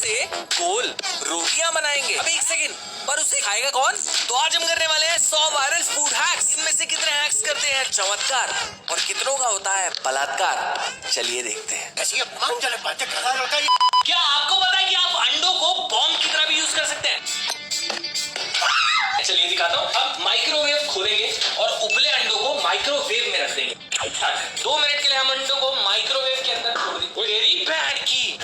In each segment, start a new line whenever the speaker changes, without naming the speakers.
से गोल रोटियां बनाएंगे। अब एक सेकंड, पर उसे खाएगा कौन? तो आज हम करने वाले हैं 100 वायरल फूड हैक्स। इनमें से कितने हैक्स करते हैं चमत्कार और कितनों का होता है बलात्कार? चलिए देखते हैं। क्या आपको पता है कि आप अंडों को बॉम्ब की तरह भी यूज कर सकते हैं? चलिए दिखाता हूँ। अब माइक्रोवेव खोलेंगे और उबले अंडों को माइक्रोवेव में रख देंगे। 2 मिनट के लिए हम अंडों को माइक्रोवेव के अंदर छोड़ देंगे। तेरी बहन की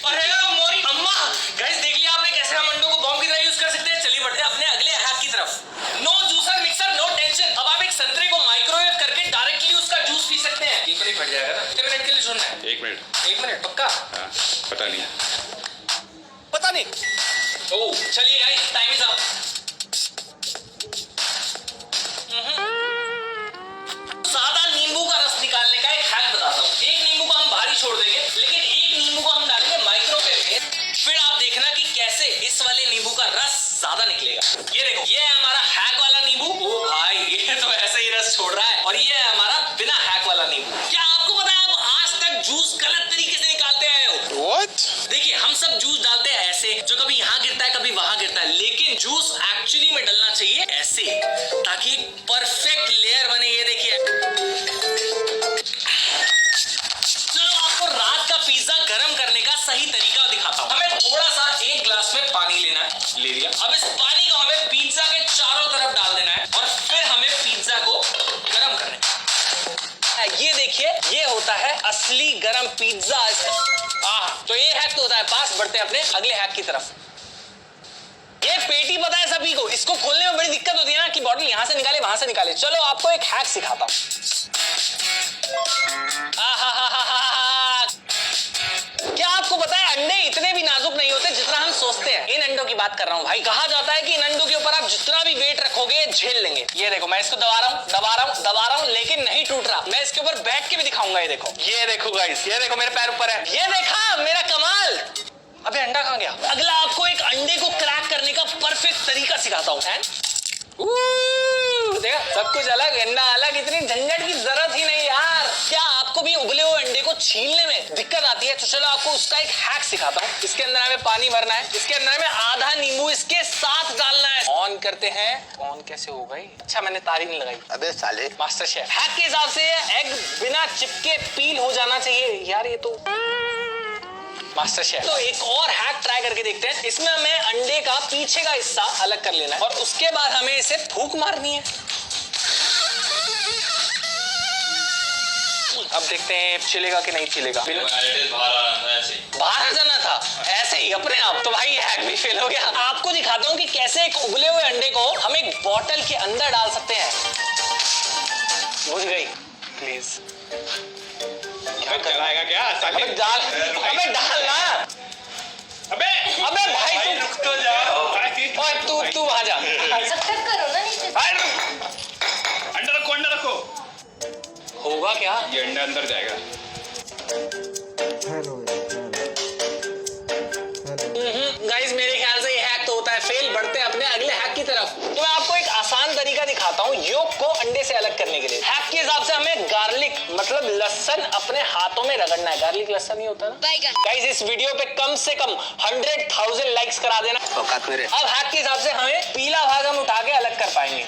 अरे मोरी अम्मा, गाइस देख लिया आपने कैसे हम अंडों को बॉम्ब की तरह यूज कर सकते हैं। चलिए बढ़ते हैं अपने अगले हैक की तरफ। No juicer mixer no tension. अब आप एक संतरे को माइक्रोवेव करके डायरेक्टली उसका जूस पी सकते हैं। ये तो नहीं फट जाएगा ना? कितने मिनट के लिए छोड़ना है?
1 मिनट
पक्का?
हाँ, पता नहीं
ओह चलिए गाइस, टाइम इज अप। सादा नींबू का रस निकालने का एक हैक बताता हूँ। एक नींबू को हम बाहर छोड़ देंगे, लेकिन एक नींबू को हम डालेंगे माइक्रोवेव में। फिर आप देखना कि कैसे इस वाले नींबू का रस ज्यादा निकलेगा। ये देखो, ये है हमारा हैक वाला नींबू। ओ भाई, ये तो ऐसे ही रस छोड़ रहा है। और ये है हमारा बिना हैक वाला नींबू। क्या आपको पता है आप आज तक जूस गलत तरीके से निकालते आए हो? देखिए, हम सब जूस डालते हैं ऐसे, जो कभी यहाँ गिरता है कभी वहां गिरता है, लेकिन जूस एक्चुअली में डलना चाहिए ऐसे, ताकि एक परफेक्ट लेयर बने। ये देखिए, चलो आपको रात का पिज्जा गर्म करने का सही तरीका दिखाता हूँ। हमें थोड़ा सा एक ग्लास में पानी लेना है। ले लिया। अब इस पानी को हमें पिज्जा के चारों तरफ डाल देना है और फिर हमें पिज्जा को गर्म करना है। ये देखिए, ये होता है असली गरम पिज्जा। तो ये हैक तो होता है। पास बढ़ते हैं अपने अगले हैक की तरफ। ये पेटी पता है सभी को, इसको खोलने में बड़ी दिक्कत होती है ना, कि बॉटल यहां से निकाले वहां से निकाले। चलो आपको एक हैक सिखाता हूं। क्या आपको पता है अंडे इतने भी नाजुक नहीं होते जितना हम सोचते हैं। इन अंडों की बात कर रहा हूं भाई। कहा जाता है कि इन अंडों के ऊपर आप जितना भी वेट रखोगे झेल लेंगे। ये देखो, मैं इसको दबा रहा हूं, लेकिन नहीं टूट रहा। मैं इसके ऊपर बैठ के भी दिखाऊंगा। ये देखो गाइस, ये देखो मेरे पैर ऊपर है। ये देखा मेरा कमाल। अबे अंडा कहां गया? अगला आपको एक अंडे को क्रैक करने का परफेक्ट तरीका सिखाता हूं। देखा, सब कुछ अलग, अंडा अलग, इतनी झंझट की जरूरत ही नहीं यार। क्या आपको भी उबले हुए अंडे को छीलने में दिक्कत आती है? तो चलो आपको उसका एक हैक सिखाता हूँ। इसके अंदर हमें पानी भरना है, इसके अंदर हमें आधा नींबू इसके साथ डालना है। ऑन करते हैं। ऑन कैसे हो गई? अच्छा, मैंने तारी नहीं लगाई।
अबे साले,
मास्टर शेफ हैक के हिसाब से एग बिना चिपके पील हो जाना चाहिए। यार ये तो मास्टर शेफ। तो एक और हैक ट्राई करके देखते हैं। इसमें हमें अंडे का पीछे का हिस्सा अलग कर लेना है और उसके बाद हमें इसे फूंक मारनी है। अब देखते हैं छिलेगा कि नहीं छिलेगा। बाहर आ जाना था ऐसे ही अपने आप। तो भाई हैक भी फेल हो गया। आपको दिखाता हूँ कि कैसे एक उबले हुए अंडे को हम एक बॉटल के अंदर डाल सकते हैं। बुझ गई प्लीज।
चलाएगा क्या?
अबे डालना। अबे भाई
तो जाओ।
तू आ जा।
करो ना नीचे।
अंडा रखो।
होगा क्या?
ये अंडा अंदर जाएगा।
गाइस, मेरे ख्याल से ये हैक तो होता है फेल। बढ़ते हैं अपने अगले हैक की तरफ। तो मैं आपको एक आसान तरीका दिखाता हूँ योक को अंडे से अलग करने के लिए। हैक के हिसाब से हमें गार्लिक मतलब लहसुन अपने हाथों में रगड़ना है। गार्लिक लहसुन ही होता है ना गाइस। इस वीडियो पे कम से कम 100,000 लाइक्स करा देना। अब हैक के हिसाब से हमें पीला भाग हम उठा के अलग कर पाएंगे।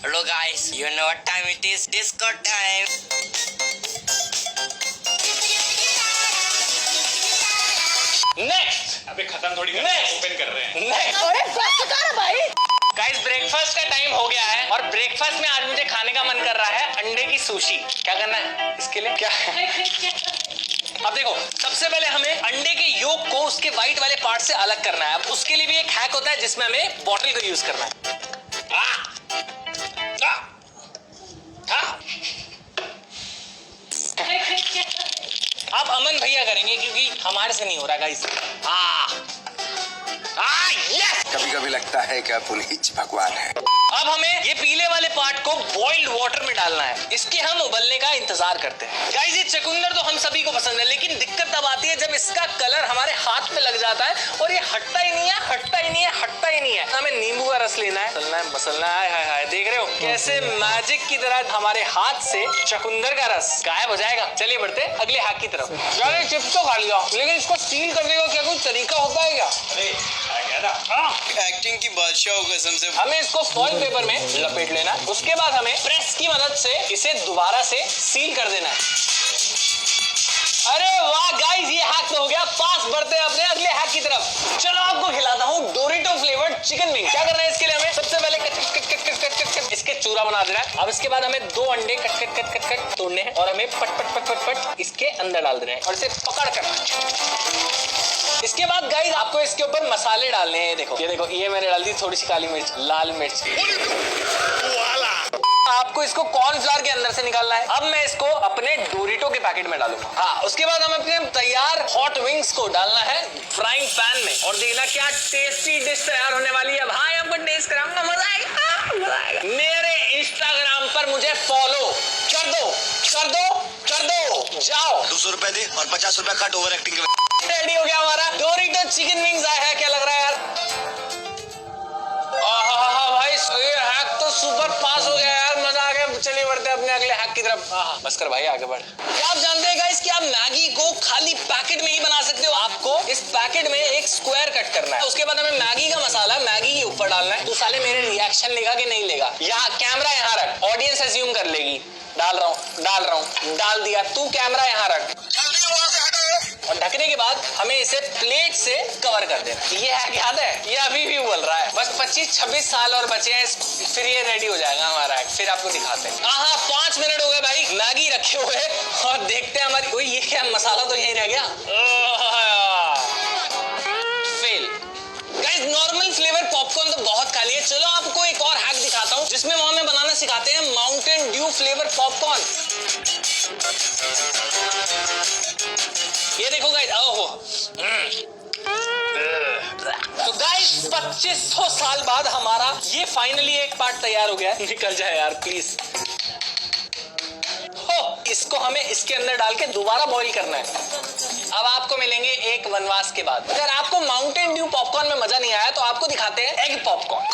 Hello guys, you know what time it is? Disco time.
Next.
अबे खत्म थोड़ी कर, ओपन कर रहे हैं।
नेक्स्ट।
अरे बस कर भाई।
गाइस, ब्रेकफास्ट का टाइम हो गया है और ब्रेकफास्ट में आज मुझे खाने का मन कर रहा है अंडे की सुशी। क्या करना है इसके लिए? क्या अब देखो, सबसे पहले हमें अंडे के योक को उसके व्हाइट वाले पार्ट से अलग करना है। अब उसके लिए भी एक हैक होता है जिसमें हमें बॉटल को यूज करना है। अब अमन भैया करेंगे क्योंकि हमारे से नहीं हो रहा गाइस। यस।
कभी कभी लगता है कि पुलिस भगवान है।
अब हमें ये पीले वाले पार्ट को बॉइल्ड वाटर में डालना है। इसके हम उबलने का इंतजार करते हैं। गाइस, ये चुकंदर तो हम सभी को पसंद है, लेकिन दिक्कत तब आती है जब इसका कलर हमारे हाथ में लग जाता है और ये हटता ही नहीं है। हमें नींबू का रस लेना है, तलना है, मसलना है। हाय हाय, देख रहे हो कैसे मैजिक की तरह हमारे हाथ से चुकंदर का रस गायब हो जाएगा। चलिए बढ़ते अगले हैक की तरफ। यार ये चिप्स तो खा लिया, लेकिन इसको सील करने का क्या कोई तरीका होता है क्या?
एक्टिंग की बादशाह हो कसम से।
हमें इसको फॉइल पेपर में लपेट लेना है, उसके बाद हमें प्रेस की मदद से इसे दोबारा से सील कर देना है। अरे वाह गाइस, ये हैक तो हो गया। पास बढ़ते हैं अपने अगले हैक की तरफ। चलो आपको खिलाता हूँ डोरिटो फ्लेवर्ड चिकन विंग। क्या करना है इसके लिए? हमें सबसे पहले cut cut cut cut cut cut cut इसके चूरा बना देना है। अब इसके बाद हमें 2 अंडे cut cut cut cut cut तोड़ने हैं और हमें पट पट पट पट पट इसके अंदर डाल देना है और इसे पकड़ कर। इसके बाद गाइस आपको इसके ऊपर मसाले डालने हैं। देखो ये मैंने डाल दी थोड़ी सी काली मिर्च, लाल मिर्च। आपको इसको कॉर्नफ्लावर के अंदर से निकालना है। अब मैं इसको अपने डोरिटो के पैकेट में डालूंगा। हाँ, उसके बाद हमें अपने तैयार हॉट विंग्स को डालना है फ्राइंग पैन में और देखना क्या टेस्टी डिश तैयार होने वाली है। भाई आपको टेस्ट कराऊंगा, मजा आएगा, मजा आएगा। मेरे इंस्टाग्राम पर मुझे फॉलो कर दो, कर दो, कर दो, जाओ।
200 रुपए दे और 50 रुपए कट ओवर एक्टिंग के।
रेडी हो गया हमारा डोरिटो चिकन विंग्स आया है। क्या लग रहा है यार? भाई ये हैक तो सुपर पास हो गया यार, मजा आ गया। चलिए बढ़ते हैं अपने अगले हैक की तरफ। बस कर भाई, आगे बढ़। क्या आप जानते हैं गाइस कि आप मैगी को खाली पैकेट में ही बना सकते हो? आपको इस पैकेट में एक स्क्वायर कट करना है, उसके बाद हमें मैगी का मसाला मैगी के ऊपर डालना है। तू साले मेरे रिएक्शन लेगा कि नहीं लेगा? यहाँ कैमरा यहाँ रख, ऑडियंस अज्यूम कर लेगी। डाल रहा हूँ, डाल दिया। तू कैमरा यहाँ रख और ढकने के बाद हमें इसे प्लेट से कवर कर देना। ये हैक याद है? ये अभी भी बोल रहा है। बस 25-26 साल और बचे हैं, फिर ये रेडी हो जाएगा हमारा हैक। फिर आपको दिखाते हैं। 5 मिनट हो गए भाई, मैगी रखे हुए और देखते हैं हमारी। ओए ये क्या, मसाला तो यही रह गया। Fail. Guys normal flavour popcorn तो बहुत खा लिए। चलो आपको एक और हैक दिखाता हूँ जिसमें वो हमें बनाना सिखाते हैं माउंटेन ड्यू फ्लेवर पॉपकॉर्न। ये देखो गाइस, ओहो। तो गाइस 2500 साल बाद हमारा ये फाइनली एक पार्ट तैयार हो गया है। निकल जाए यार प्लीज। इसको हमें इसके अंदर डाल के दोबारा बॉईल करना है। अब आपको मिलेंगे एक वनवास के बाद। अगर आपको माउंटेन ड्यू पॉपकॉर्न में मजा नहीं आया तो आपको दिखाते हैं एग पॉपकॉर्न।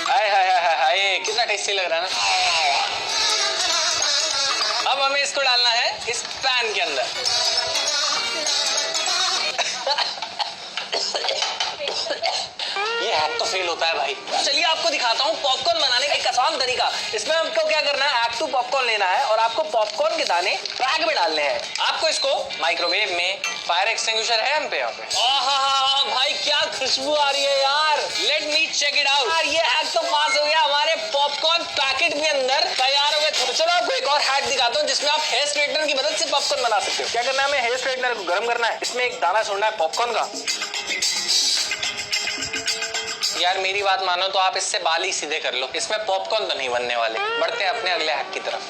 हाय हाय हाय हाय, कितना टेस्टी लग रहा है ना। अब हमें इसको डालना है इस पैन के अंदर। ये हैक तो फेल होता है भाई। चलिए आपको दिखाता हूँ पॉपकॉर्न बनाने का एक आसान तरीका। इसमें हमको क्या करना है, एक्ट 2 पॉपकॉर्न लेना है और आपको पॉपकॉर्न के दाने बैग में डालने हैं। आपको इसको माइक्रोवेव में, फायर एक्सटिंग्विशर है हम पे यहाँ पे। भाई क्या खुशबू आ रही है यार। Let me check it out. यार ये हैक तो पास हो गया। हमारे पॉपकॉर्न पैकेट के अंदर तैयार हो गए। तो चलो आपको एक और हैक दिखाता हूँ जिसमें आप हेयर स्ट्रेटनर की मदद से पॉपकॉर्न बना सकते हो। क्या करना है, हमें हेयर स्ट्रेटनर को गर्म करना है, इसमें एक दाना छोड़ना है पॉपकॉर्न का। यार मेरी बात मानो तो आप इससे बाल ही सीधे कर लो, इसमें पॉपकॉर्न तो नहीं बनने वाले। बढ़ते हैं अपने अगले हैक की तरफ।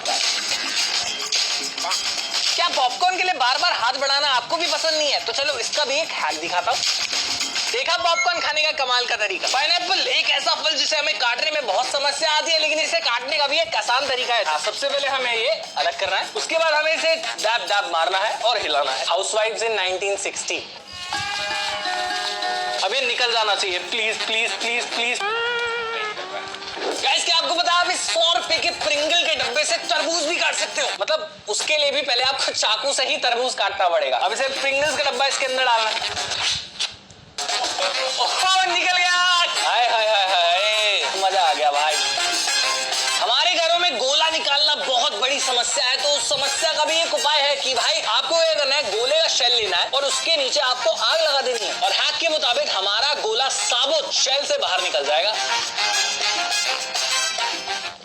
क्या पॉपकॉर्न के लिए बार बार हाथ बढ़ाना आपको भी पसंद नहीं है? तो चलो इसका भी एक हैक दिखाता हूँ। देखा पॉपकॉर्न खाने का कमाल का तरीका। पाइनएप्पल एक ऐसा फल जिसे हमें काटने में बहुत समस्या आती है, लेकिन इसे काटने का भी एक आसान तरीका है। सबसे पहले हमें ये अलग करना है, उसके बाद हमें इसे दाब दाब मारना है और हिलाना है। हाउसवाइफ्स इन 1960। अब ये निकल जाना चाहिए please please please please. Guys क्या आपको पता है आप इस 100 रुपए के प्रिंगल के डब्बे से तरबूज भी काट सकते हो? मतलब उसके लिए भी पहले आपको चाकू से ही तरबूज काटना पड़ेगा। अब इसे प्रिंगल्स का डब्बा इसके अंदर डालना है। निकल गया। हाय हाय हाय हाय, मजा आ गया भाई। हमारे घरों में गोला निकालना बहुत बड़ी समस्या है, तो उस समस्या का भी एक उपाय है कि भाई आपको ये करना है, गोले का शेल लेना है और उसके नीचे आपको आग लगा देनी है और हैक के मुताबिक हमारा गोला साबुत शेल से बाहर निकल जाएगा।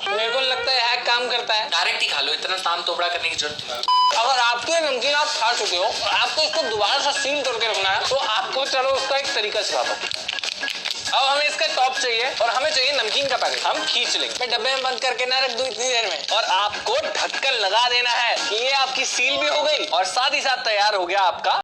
मेरे को लगता है हैक काम करता है। डायरेक्ट ही खा लो, इतना ताम तोबड़ा करने की जरूरत नहीं। अगर आपके नमकीन आप खा चुके हो और आपको इसको दोबारा से सील करके रखना है तो आपको चलो उसका एक तरीका सिखाता हूँ। अब हमें इसका टॉप चाहिए और हमें चाहिए नमकीन का पैकेट। हम खींच लेंगे, मैं डब्बे में बंद करके ना रख दूं इतनी देर में, और आपको ढक्कन लगा देना है। ये आपकी सील भी हो गई और साथ ही साथ तैयार हो गया आपका